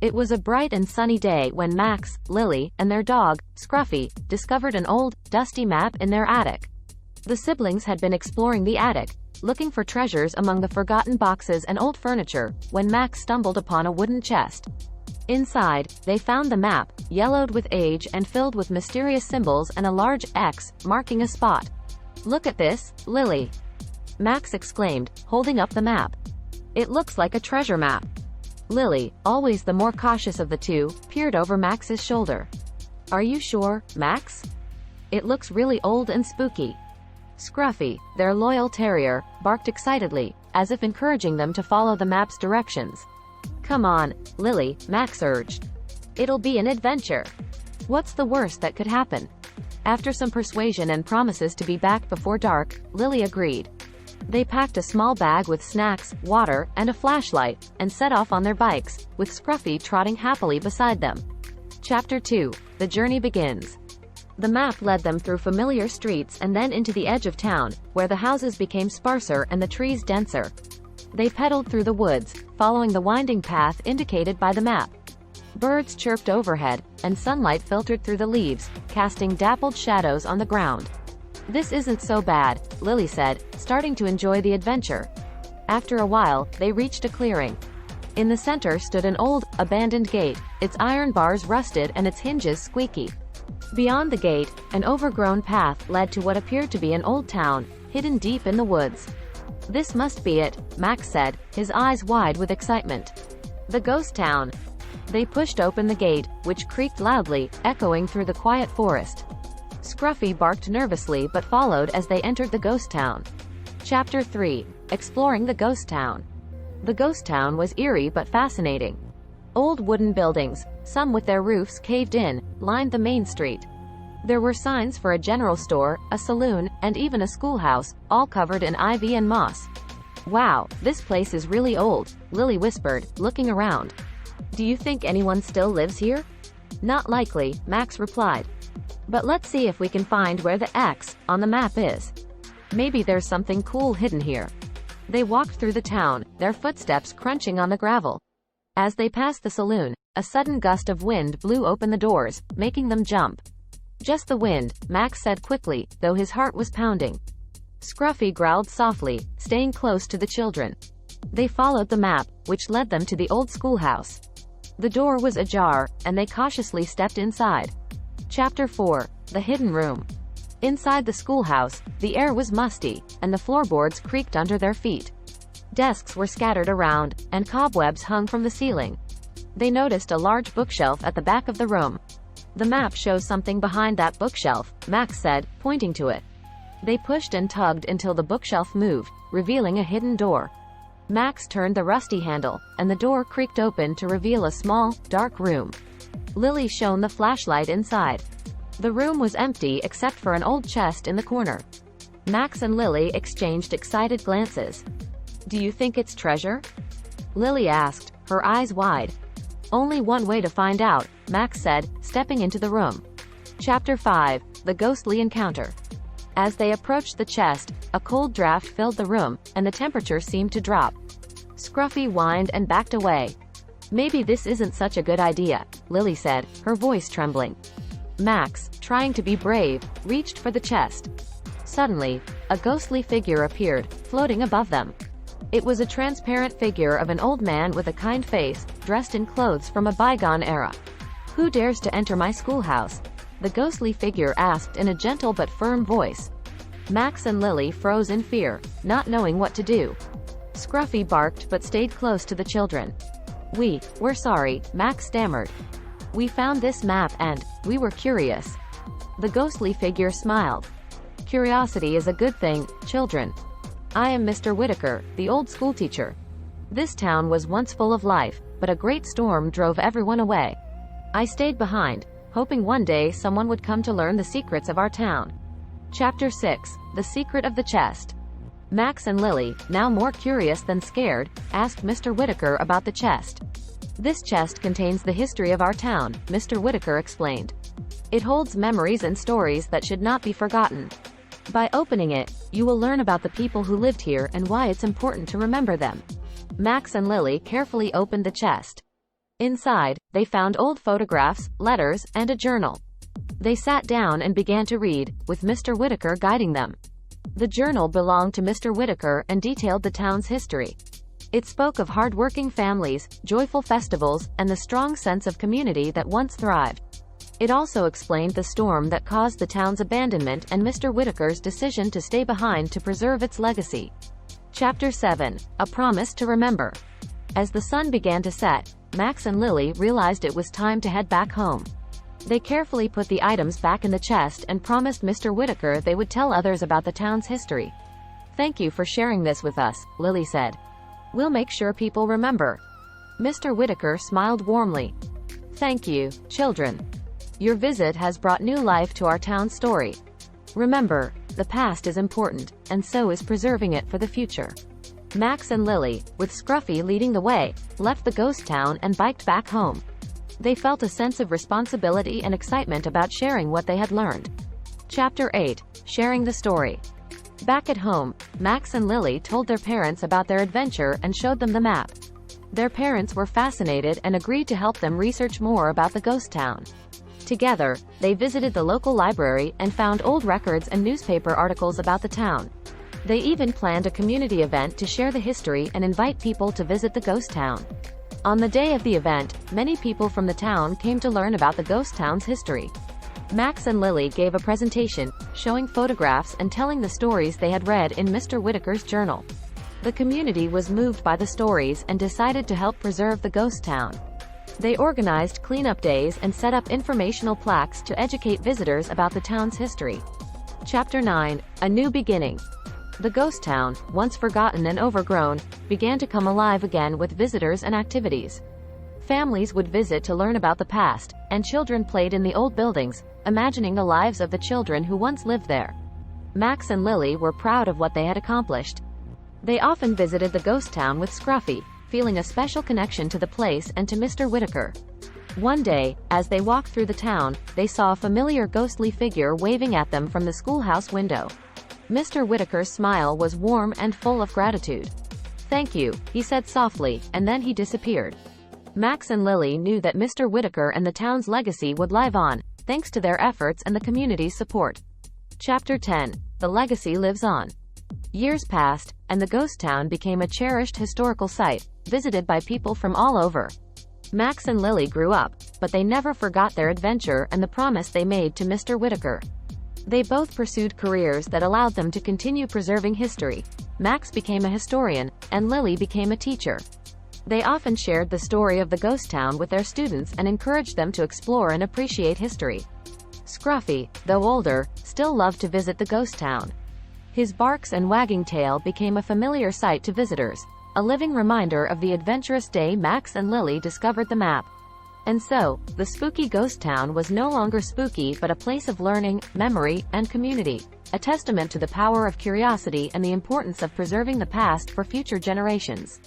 It was a bright and sunny day when Max, Lily, and their dog, Scruffy, discovered an old, dusty map in their attic. The siblings had been exploring the attic, looking for treasures among the forgotten boxes and old furniture, when Max stumbled upon a wooden chest. Inside, they found the map, yellowed with age and filled with mysterious symbols and a large X, marking a spot. "Look at this, Lily!" Max exclaimed, holding up the map. "It looks like a treasure map." Lily, always the more cautious of the two, peered over Max's shoulder. "Are you sure, Max? It looks really old and spooky." Scruffy, their loyal terrier, barked excitedly, as if encouraging them to follow the map's directions. "Come on, Lily," Max urged. "It'll be an adventure. What's the worst that could happen?" After some persuasion and promises to be back before dark, Lily agreed. They packed a small bag with snacks, water, and a flashlight, and set off on their bikes, with Scruffy trotting happily beside them. Chapter 2. The journey begins. The map led them through familiar streets and then into the edge of town, where the houses became sparser and the trees denser. They pedaled through the woods, following the winding path indicated by the map. Birds chirped overhead, and sunlight filtered through the leaves, casting dappled shadows on the ground. "This isn't so bad," Lily said, starting to enjoy the adventure. After a while, they reached a clearing. In the center stood an old, abandoned gate, its iron bars rusted and its hinges squeaky. Beyond the gate, an overgrown path led to what appeared to be an old town, hidden deep in the woods. "This must be it," Max said, his eyes wide with excitement. "The ghost town." They pushed open the gate, which creaked loudly, echoing through the quiet forest. Scruffy barked nervously but followed as they entered the ghost town. Chapter 3. Exploring the ghost town. The ghost town was eerie but fascinating. Old wooden buildings, some with their roofs caved in, lined the main street. There were signs for a general store, a saloon, and even a schoolhouse, all covered in ivy and moss. "Wow, this place is really old," Lily whispered, looking around. "Do you think anyone still lives here?" "Not likely," Max replied. "But let's see if we can find where the X on the map is. Maybe there's something cool hidden here." They walked through the town, their footsteps crunching on the gravel. As they passed the saloon, a sudden gust of wind blew open the doors, making them jump. "Just the wind," Max said quickly, though his heart was pounding. Scruffy growled softly, staying close to the children. They followed the map, which led them to the old schoolhouse. The door was ajar, and they cautiously stepped inside. Chapter 4. The hidden room. Inside the schoolhouse, the air was musty, and the floorboards creaked under their feet. Desks were scattered around, and cobwebs hung from the ceiling. They noticed a large bookshelf at the back of the room. "The map shows something behind that bookshelf," Max said, pointing to it. They pushed and tugged until the bookshelf moved, revealing a hidden door. Max turned the rusty handle, and the door creaked open to reveal a small, dark room. Lily shone the flashlight inside. The room was empty except for an old chest in the corner. Max and Lily exchanged excited glances. "Do you think it's treasure?" Lily asked, her eyes wide. "Only one way to find out," Max said, stepping into the room. Chapter 5. The ghostly encounter. As they approached the chest, a cold draft filled the room, and the temperature seemed to drop. Scruffy whined and backed away. "Maybe this isn't such a good idea," Lily said, her voice trembling. Max, trying to be brave, reached for the chest. Suddenly, a ghostly figure appeared, floating above them. It was a transparent figure of an old man with a kind face, dressed in clothes from a bygone era. "Who dares to enter my schoolhouse?" the ghostly figure asked in a gentle but firm voice. Max and Lily froze in fear, not knowing what to do. Scruffy barked but stayed close to the children. We're sorry," Max stammered. "We found this map and we were curious." The ghostly figure smiled. "Curiosity is a good thing, children. I am Mr. Whitaker, the old schoolteacher. This town was once full of life, but a great storm drove everyone away. I stayed behind, hoping one day someone would come to learn the secrets of our town." Chapter 6. The secret of the chest. Max and Lily, now more curious than scared, asked Mr. Whitaker about the chest. "This chest contains the history of our town," Mr. Whitaker explained. "It holds memories and stories that should not be forgotten. By opening it, you will learn about the people who lived here and why it's important to remember them." Max and Lily carefully opened the chest. Inside, they found old photographs, letters, and a journal. They sat down and began to read, with Mr. Whitaker guiding them. The journal belonged to Mr. Whitaker and detailed the town's history. It spoke of hard-working families, joyful festivals, and the strong sense of community that once thrived. It also explained the storm that caused the town's abandonment and Mr. Whitaker's decision to stay behind to preserve its legacy. Chapter 7. A Promise to Remember. As the sun began to set, Max and Lily realized it was time to head back home. They carefully put the items back in the chest and promised Mr. Whitaker they would tell others about the town's history. "Thank you for sharing this with us," Lily said. "We'll make sure people remember." Mr. Whitaker smiled warmly. "Thank you, children. Your visit has brought new life to our town's story. Remember, the past is important, and so is preserving it for the future." Max and Lily, with Scruffy leading the way, left the ghost town and biked back home. They felt a sense of responsibility and excitement about sharing what they had learned. Chapter 8. Sharing the Story. Back at home, Max and Lily told their parents about their adventure and showed them the map. Their parents were fascinated and agreed to help them research more about the ghost town. Together, they visited the local library and found old records and newspaper articles about the town. They even planned a community event to share the history and invite people to visit the ghost town. On the day of the event, many people from the town came to learn about the ghost town's history. Max and Lily gave a presentation, showing photographs and telling the stories they had read in Mr. Whitaker's journal. The community was moved by the stories and decided to help preserve the ghost town. They organized cleanup days and set up informational plaques to educate visitors about the town's history. Chapter 9. A New Beginning. The ghost town, once forgotten and overgrown, began to come alive again with visitors and activities. Families would visit to learn about the past, and children played in the old buildings, imagining the lives of the children who once lived there. Max and Lily were proud of what they had accomplished. They often visited the ghost town with Scruffy, feeling a special connection to the place and to Mr. Whitaker. One day, as they walked through the town, they saw a familiar ghostly figure waving at them from the schoolhouse window. Mr. Whitaker's smile was warm and full of gratitude. "Thank you," he said softly, and then he disappeared. Max and Lily knew that Mr. Whitaker and the town's legacy would live on, thanks to their efforts and the community's support. Chapter 10. The Legacy Lives On. Years passed, and the ghost town became a cherished historical site, visited by people from all over. Max and Lily grew up, but they never forgot their adventure and the promise they made to Mr. Whitaker. They both pursued careers that allowed them to continue preserving history. Max became a historian, and Lily became a teacher. They often shared the story of the ghost town with their students and encouraged them to explore and appreciate history. Scruffy, though older, still loved to visit the ghost town. His barks and wagging tail became a familiar sight to visitors, a living reminder of the adventurous day Max and Lily discovered the map. And so, the spooky ghost town was no longer spooky but a place of learning, memory, and community, a testament to the power of curiosity and the importance of preserving the past for future generations.